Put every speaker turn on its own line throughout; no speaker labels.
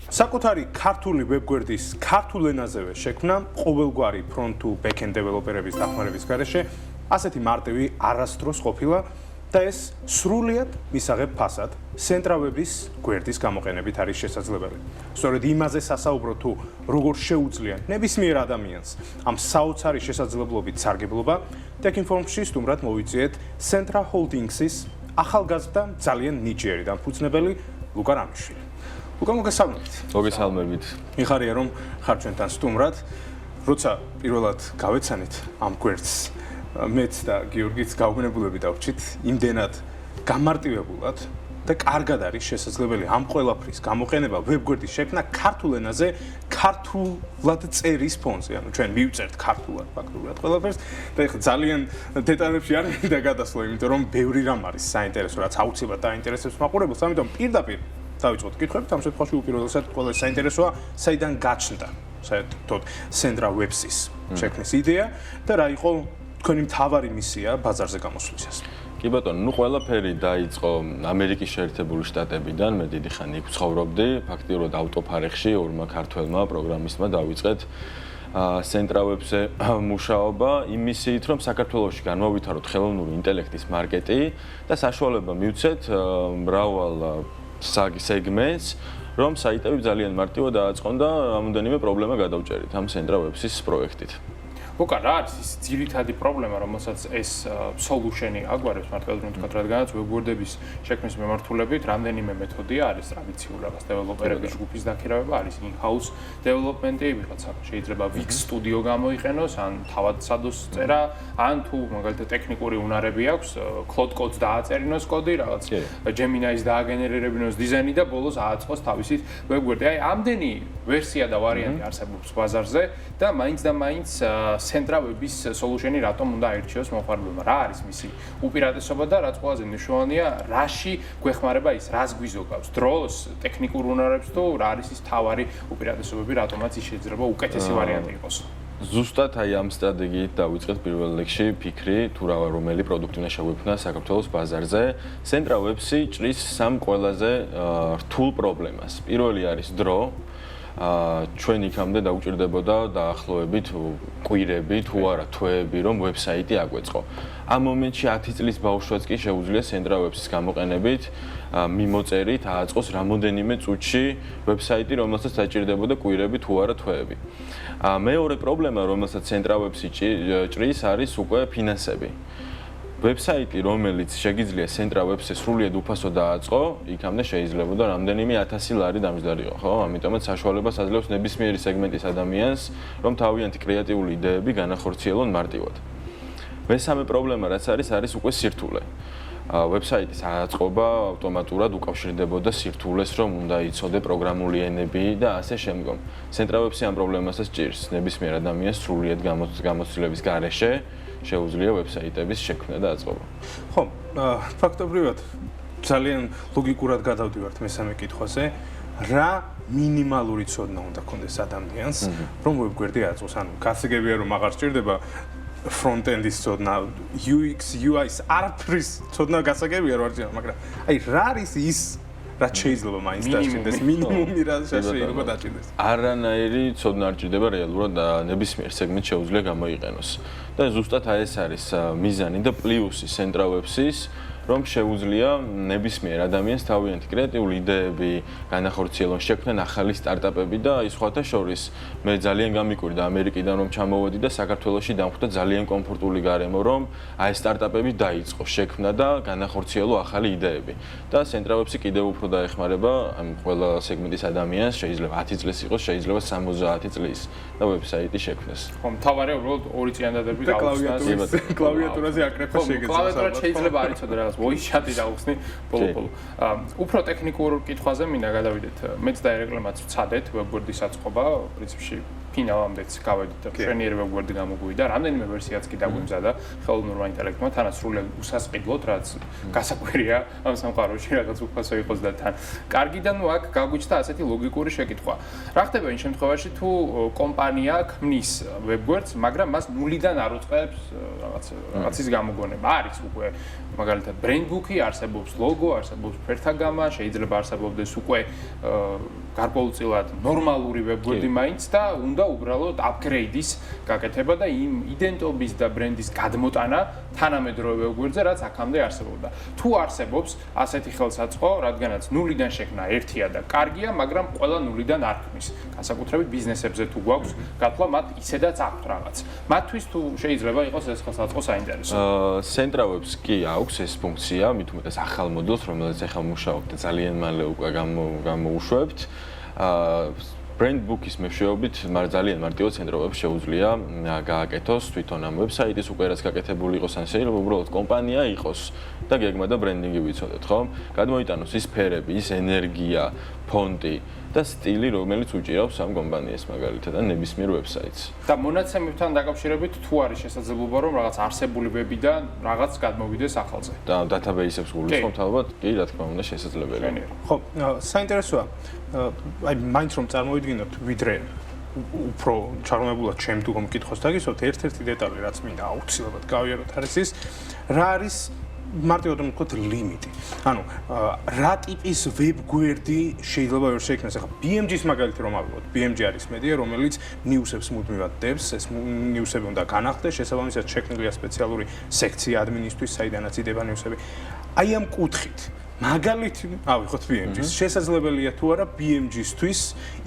საკუთარი ქართული ვებგვერდის ქართულ ენაზევე შექმნა ყოველგვარი front to back-end დეველოპერების დახმარების გარეშე ასეთი მარტივი არასდროს ყოფილა და ეს სრულიად მისაღებ ფასად ცენტრავების გვერდის გამოყენებით არის შესაძლებელი. სწორედ იმაზე სასაუბრო თუ როგორ შეუძლია ნებისმიერ ადამიანს ამ საოცარი შესაძლებლობით სარგებლობა, Tech Inform-ში სტუმრად მოვიწიეთ Centra Holdings-ის ახალგაზრდა ძალიან ნიჭიერი დამფუძნებელი ლუკა რამიშვილი. ლუკა, მოგესალმებით.
მოგესალმებით.
მიხარია რომ ხარ ჩვენთან სტუმრად. როცა პირველად გავეცანით ამ გვერდს მეც და გიორგიც გავგნებულები დავჭით იმდენად გამარტივებულად და კარგად არის შესაძლებელი ამ ყველაფრის გამოყენება ვებგვერდის შექმნა ქართულ ენაზე ქართულად წერის ფონზე. ანუ ჩვენ მივწერთ ქართულად ფაქტურად ყველაფერს და ეხლა ძალიან დეტალებში არ მინდა გადასვლა, იმიტომ რომ ბევრი რამ არის საინტერესო, რაც აუცილებლად დაინტერესებს მაყურებელს, ამიტომ პირდაპირ დავიწყოთ კითხვებით. ამ შემთხვევაში უპირველესად ყველა საინტერესოა, საიდან გაჩნდა საერთოდ Centra Webs-ის შექმნის იდეა და რა იყო თქვენი მთავარი მისია ბაზარზე გამოსვლისას.
კი ბატონო, ნუ ყველაფერი დაიწყო ამერიკის შეერთებული შტატებიდან, მე დიდი ხანი იქ ცხოვრობდი, ფაქტიურად ავტოფარეხში ორმა ქართველმა პროგრამისტმა დავიწყეთ Centra Webs-ზე მუშაობა იმ მისიით, რომ საქართველოში განმავითაროთ ხელოვნური ინტელექტის მარკეტი და საშუალება მივცეთ მრავალ სეგმენტს, რომ საიტები ძალიან მარტივად დააწყონ და რამოდენიმე პრობლემა გადავჭერით ამ Centra Webs-ის პროექტით.
Lūk, რა არის ის ძირითადი პრობლემა, რომელსაც ეს solution-ი აგვარებს მართლაც თქვა, რადგანაც ვებგვერდების შექმნის მიმართულებით რამდენიმე მეთოდია არის ტრადიციული რაღაც დეველოპერების ჯგუფის დაქირავება, არის in-house development-ი, ვიღაცა შეიძლება Wix Studio გამოიყენოს, ან თავად სადოს წერა, ან თუ მაგალითად ტექნიკური უნარები აქვს, Cloud Codes დააწერინოს კოდი, რაღაც Gemini-ის დააგენერირებინოს დიზაინი და ბოლოს ააწყოს თავისით ვებგვერდი. აი, ამდენი ვერსია და ვარიანტი არსებობს ბაზარზე და მაინც და მაინც Centra Webs-ის solution-ი რატომ უნდა აირჩიოს მოხარბლმა? რა არის მისი უპირატესობა და რაც ყველაზე მნიშვნელოვანია, რაში გვეხმარება ის, რას გვიზოგავს? დროს, ტექნიკურ უნარებს თუ რა არის ის თავარი უპირატესობები, რატომაც ის შეიძლება უკეთესი ვარიანტი იყოს?
ზუსტად აი ამ სტრატეგიით დავიწყეთ პირველ რიგში ფიქრი, თუ რომელი პროდუქტი უნდა შეგვექმნა საქართველოს ბაზარზე. Centra Webs-ი ჭრის სამ ყველაზე რთულ პრობლემას. პირველი არის დრო. ჩვენ იქამდე დაუჭირდებოდა დაახლოებით კვირები თუ არა თვეები რომ ვებსაიტი აგვეწყო. ამ მომენტში 10 წლის ბავშვს კი შეუძლია Centra Webs-ის გამოყენებით მიმოწერით აწყოს რამოდენიმე წუთში ვებსაიტი, რომელსაც დაჭირდებოდა კვირები თუ არა თვეები. მეორე პრობლემა, რომელსაც Centra Webs-ი ჭრის, არის უკვე ფინანსები. ვებსაიტი, რომელიც შეგიძლია Centra Webs-ზე სრულიად უფასო დააწყო, იქამდე შეიძლება და რამდენიმე 1000 ლარი დამჯდარიყო, ხო? ამიტომაც საშუალებას აძლევს ნებისმიერი სეგმენტის ადამიანს, რომ თავიანთი კრეატიული იდეები განახორციელონ მარტივად. მესამე პრობლემა, რაც არის უკვე სირთულე. ვებსაიტის აწყობა ავტომატურად უკავშირდებოდა სირთულეს, რომ უნდა იცოდე პროგრამული ენები და ასე შემდგომ. Centra Webs-ი ამ პრობლემასაც ჭირს ნებისმიერ ადამიანს სრულიად გამოცდილების გარეშე შეუძლია ვებსაიტების შექმნა და აწყობა.
ხო, ფაქტობრივად ძალიან ლოგიკურად გადავდივართ მესამე კითხვაზე. რა მინიმალური ცოდნა უნდა ქონდეს ადამიანს, რომ ვებგვერდი აწყოს? ანუ გასაგებია, რომ აღარ სჭირდება front-end-ის ცოდნა, UX, UI-ის არაფრის ცოდნა გასაგებია, რომ არ ჭირდება, მაგრამ აი რა არის ის რაც შეიძლება მაინც დაჭირდეს მინიმუმი რა შეიძლება დაჭირდეს.
არანაირი ცოდნა არ ჭირდება რეალურად და ნებისმიერ სეგმენტს შეუძლია გამოიყენოს. და ზუსტად ეს არის მიზანი და პლუსი Centra Webs-ის, რომ შეუძლია ნებისმიერ ადამიანს თავიანთი კრეატიული იდეები განახორციელონ, შექმნან ახალი სტარტაპები და ის სხვათა შორის მე ძალიან გამიკვირდა ამერიკიდან რომ ჩამოვედი და საქართველოში დამხვდა ძალიან კომფორტული გარემო, რომ აი სტარტაპები დაიწყო შექმნა და განახორციელო ახალი იდეები. და Centra Webs-ი კიდევ უფრო დაეხმარება ამ ყველა სეგმენტის ადამიანს, შეიძლება 10 წლის იყოს, შეიძლება 70 წლის და ვებსაიტი შექმნას.
ხო, მთავარია უბრალოდ ორი წიანდადები
კლავიატურაზე აკრეფა შეგეძლო.
კლავიატურა შეიძლება არ იცოდე რაღაც voice-ი დაუხსნი ბოლო-ბოლო. უფრო ტექნიკურ კითხვაზე მინდა გადავიდეთ. მეც და ერეკლემაც ვცადეთ ვებგვერდის აწყობა, პრინციპში ფინალამდეც გავედით და მშვენიერი ვებგვერდი გამოგვივიდა. რამდენიმე ვერსიაც კი დაგვიმზადა ხელოვნურმა ინტელექტმა, თანაც სრულიად უსასყიდლოდ, რაც გასაკვირია ამ სამყაროში რაღაც უფასო იყოს და თან. კარგი და ნუ აქ გაგვიჩნდა ასეთი ლოგიკური შეკითხვა. რა ხდება იმ შემთხვევაში თუ კომპანია ქმნის ვებგვერდს, მაგრამ მას ნულიდან არ უწყებს რაღაცის გამოგონება? არის უკვე მაგალითად brand book-ი, არსებობს logo, არსებობს ფერთა გამა, შეიძლება არსებობდეს უკვე გარკვეულწილად ნორმალური ვებგვერდი მაინც და უნდა უბრალოდ upgrade-ის გაკეთება და იმ იდენტობის და ბრენდის გადმოტანა თანამედროვე ვებგვერდზე, რაც აქამდე არსებობდა. თუ არსებობს ასეთი ხელსაწყო, რადგანაც ნულიდან შექმნა ერთია და კარგია, მაგრამ ყველა ნულიდან არ ქმნის. განსაკუთრებით ბიზნესებზე თუ გვაქვს გათვლა, მათ ისედაც აქვთ რაღაც. მათთვის თუ შეიძლება იყოს ეს ხელსაწყო საინტერესო.
Centrawebs კი აქვს ეს ფუნქცია, მით უმეტეს ახალ მოდელს, რომელიც ახლა მუშაობთ და ძალიან მალე უკვე გამოუშვებთ. Brand book-ის მეშვეობით ძალიან მარტივად Centrawebs შეუძლია გააკეთოს თვითონ ამ ვებსაიტის უკვე რაც გაკეთებული იყოს, ან შეიძლება უბრალოდ კომპანია იყოს და გეგმა და ბრენდინგი ვიცოდეთ, ხო? გადმოიტანოს ის ფერები, ის ენერგია, ფონტი და სტილი, რომელიც უჭირავს ამ კომპანიას მაგალითად და ნებისმიერ ვებსაიტს.
და მონაცემებთან დაკავშირებით თუ არის შესაძლებლობა რომ რაღაც არსებული ვებიდან რაღაც გადმოვიდეს ახალზე.
და დატაბეისებს გულისხმობთ ალბათ? კი, რა თქმა უნდა, შესაძლებელია.
ხო, საინტერესოა. აი მაინც რომ წარმოვიდგინოთ ვიდრე უფრო ჩარგმნებულად ჩემ თუ მომკითხოს დაგისვათ ერთ-ერთი დეტალი რაც მინდა აუცილებლად გავიაროთ არის ის რა არის მარტივად რომ ვთქვათ ლიმიტი. ანუ რა ტიპის ვებგვერდი შეიძლება ვერ შეიქმნას. ახლა BMG-ს მაგალითი რომ ავიღოთ. BMG არის მედია, რომელიც ნიუსებს მუდმივად დებს, ეს ნიუსები უნდა განახდეს, შესაბამისად შექმნილია სპეციალური სექცია ადმინისთვის, საიდანაც იდება ნიუსები. აი ამ კუთხით მაგალითი ავიღოთ BMG-ს. შესაძლებელია თუ არა BMG-სთვის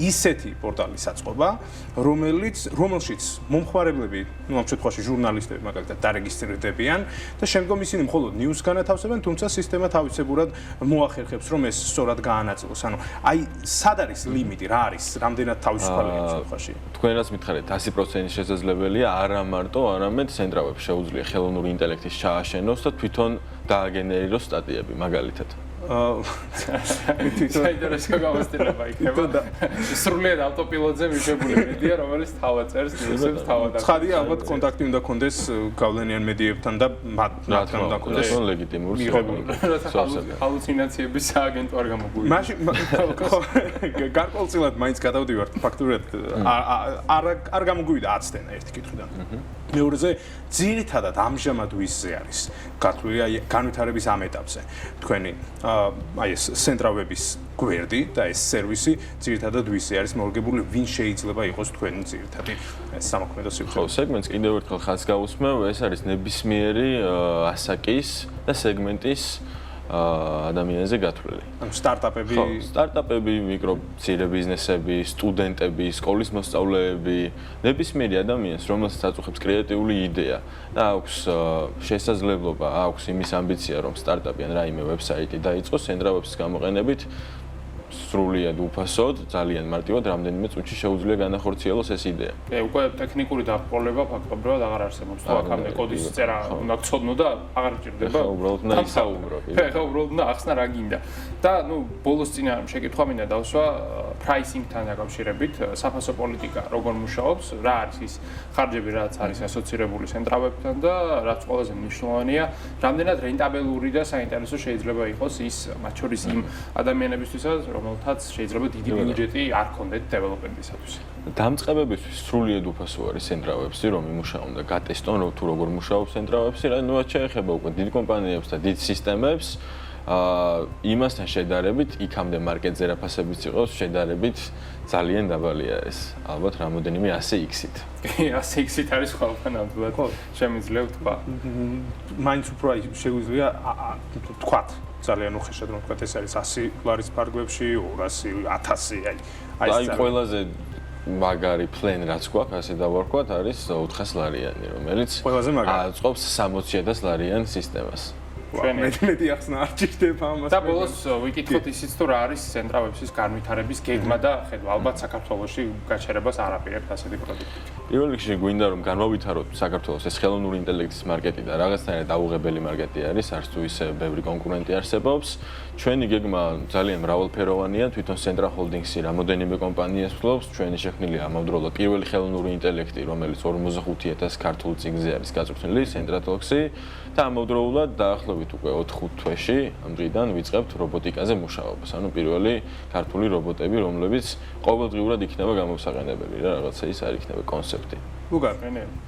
ისეთი პორტალის აწყობა, რომელშიც მომხმარებლები, ну ამ შემთხვევაში ჟურნალისტები მაგალითად დარეგისტრირდებიან და შემდგომ ისინი მხოლოდ ნიუსს განათავსებენ, თუმცა სისტემა თავისებურად მოახერხებს, რომ ეს სწორად გაანაწილოს. ანუ აი სად არის ლიმიტი, რა არის, რამდენად თავისუფალია ამ შემთხვევაში?
თქვენ რაც მითხარით 100% შესაძლებელია, არა მარტო, არამედ Centrawebs შეუძლია ხელოვნური ინტელექტის ჩააშენოს და თვითონ დააგენერიროს სტატიები მაგალითად.
საინტერესო გამოცდილება იქნება. სრულიად ავტოპილოტზე მიშებული მედია, რომელიც თავად წერს ნიუსებს თავად.
ცხადია, ალბათ კონტაქტი უნდა კონდეს გავლენიან მედიებთან და მათთან უნდა კონდეს
ლეგიტიმური
ჰალუცინაციების სააგენტო არ გამოგვიყვება.
მაშინ გარკვეულწილად მაინც გადავდივართ ფაქტურად არ გამოგვივიდა აცდენა ერთი კითხვიდან. მეორეზე ძირითადად ამჟამად ვისზე არის გათვლილი აი განვითარების ამ ეტაპზე თქვენი აი ეს Centrawebs გვერდი და ეს სერვისი ძირითადად ვისზე არის მორგებული, ვინ შეიძლება იყოს თქვენი ძირითადი ეს სამოქმედო სივრცე.
ხო, სეგმენტს კიდევ ერთხელ ხაზს გავუსმევ, ეს არის ნებისმიერი ასაკის და სეგმენტის ადამიანზე გათვლილი.
ანუ სტარტაპები,
ხო, სტარტაპები, მიკრომცირე ბიზნესები, სტუდენტები, სკოლის მოსწავლეები, ნებისმიერი ადამიანს, რომელსაც აწუხებს კრეატიული იდეა და აქვს შესაძლებლობა, აქვს იმის ამბიცია, რომ სტარტაპი ან რაიმე ვებსაიტი დაიწყოს Centrawebs-ის გამოყენებით, სრულიად უფასოდ, ძალიან მარტივად, რამდენიმე წუთში შეუძლია განახორციელოს ეს იდეა.
უკვე ტექნიკური დაბრკოლება ფაქტობრივად აღარ არსებობს. თუ აქამდე კოდის წერა უნდა გწოდნო და აღარ ჭირდება.
ხო, უბრალოდ უნდა ისაუბრო.
ხო, უბრალოდ უნდა ახსნა რა გინდა. და ნუ ბოლოს წინა შეკითხვა მინდა დავსვა პრაისინგთან დაკავშირებით, საფასო პოლიტიკა როგორ მუშაობს, რა არის ის ხარჯები, რაც არის ასოცირებული Centrawebs-თან და რაც ყველაზე მნიშვნელოვანია, რამდენად რენტაბელური და საინტერესო შეიძლება იყოს ის მათ შორის იმ ადამიანებისთვისაც, რომელთაც შეიძლება დიდი ბიუჯეტი არ ქონდეთ დეველოპერებისათვის.
დამწყებებისთვის სრულიად უფასო არის Centrawebs-ი, რომ იმუშაონ და გატესტონ, თუ როგორ მუშაობს Centrawebs-ი, რა ნუ შეეხება უკვე დიდ კომპანიებს და დიდ სისტემებს. იმასთან შედარებით, იქამდე მარკეტზე რა ფასებიც იყოს, შედარებით ძალიან დაბალია ეს. ალბათ რამოდენიმე 100x-ით.
კი, 100x-ით არის ყველგან ნამდვილად. შემიძლია ვთქვა.
მაინც უფრო აი შეგვიძლია თქვათ ძალიან უხეშად რომ ვთქვათ ეს არის $100 ფარგლებში, 200, 1000
აი ყველაზე მაგარი plan რაც გვაქვს, ასე დავარქვათ, არის $400, რომელიც აწყობს $60,000 სისტემას.
მეტი ახსნა არ ჭირდება ამას.
და ბოლოს ვიკითხოთ ისიც თუ რა არის Centrawebs-ის განვითარების გეგმა და ხედვა. ალბათ საქართველოში გაჩერებას არ აპირებთ ასეთი პროდუქტი.
პირველ რიგში გვინდა რომ განვავითაროთ საქართველოს ეს ხელოვნური ინტელექტის მარკეტი და რაღაცნაირად დაუღებელი მარკეტი არის, არც თუ ისე ბევრი კონკურენტი არსებობს. ჩვენი გეგმა ძალიან მრავალფეროვანია, თვითონ Centra Holdings-ი რამოდენიმე კომპანიას ფლობს, ჩვენი შექმნილია ამავდროულად პირველი ხელოვნური ინტელექტი, რომელიც 45,000 ქართულ წიგნზე არის გაწვრთნილი, Centra Talks-ი და ამავდროულად დაახლოებით დავით უკვე 4-5 თვეში ამ დღიდან ვიწყებთ რობოტიკაზე მუშაობას. ანუ პირველი ქართული რობოტები, რომლებიც ყოველდღიურად იქნება გამოსაყენებელი რა, რაღაცა ის არ იქნება კონცეფტი.
უგარ,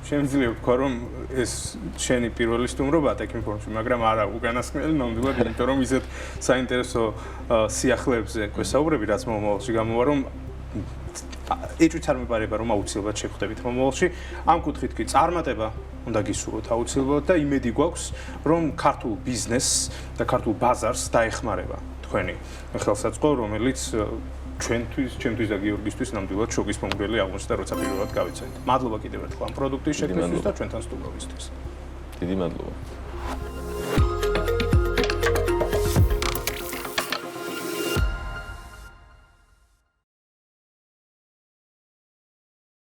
შემიძლია ვთქვა, რომ ეს შენი პირველი სტუმრობაა Tech Inform-ში, მაგრამ არა უკანასკნელი, ნამდვილად, იმიტომ რომ ისეთ საინტერესო სიახლეებზე გვესაუბრები, რაც მომავალში გამოვა, რომ ეჭვიც არ მეპარება, რომ აუცილებლად შეგხვდებით მომავალში. ამ კუთხით კი წარმატება უნდა გისურვოთ აუცილებლად და იმედი გვაქვს, რომ ქართულ ბიზნესს და ქართულ ბაზარს დაეხმარება თქვენი ხელსაწყო, რომელიც ჩვენთვის და გიორგისთვის ნამდვილად შოკის მომგვრელი აღმოჩნდა, როცა პირველად გავიცანით. მადლობა კიდევ ერთხელ ამ პროდუქტის შექმნისთვის და ჩვენთან სტუმრობისთვის.
დიდი მადლობა.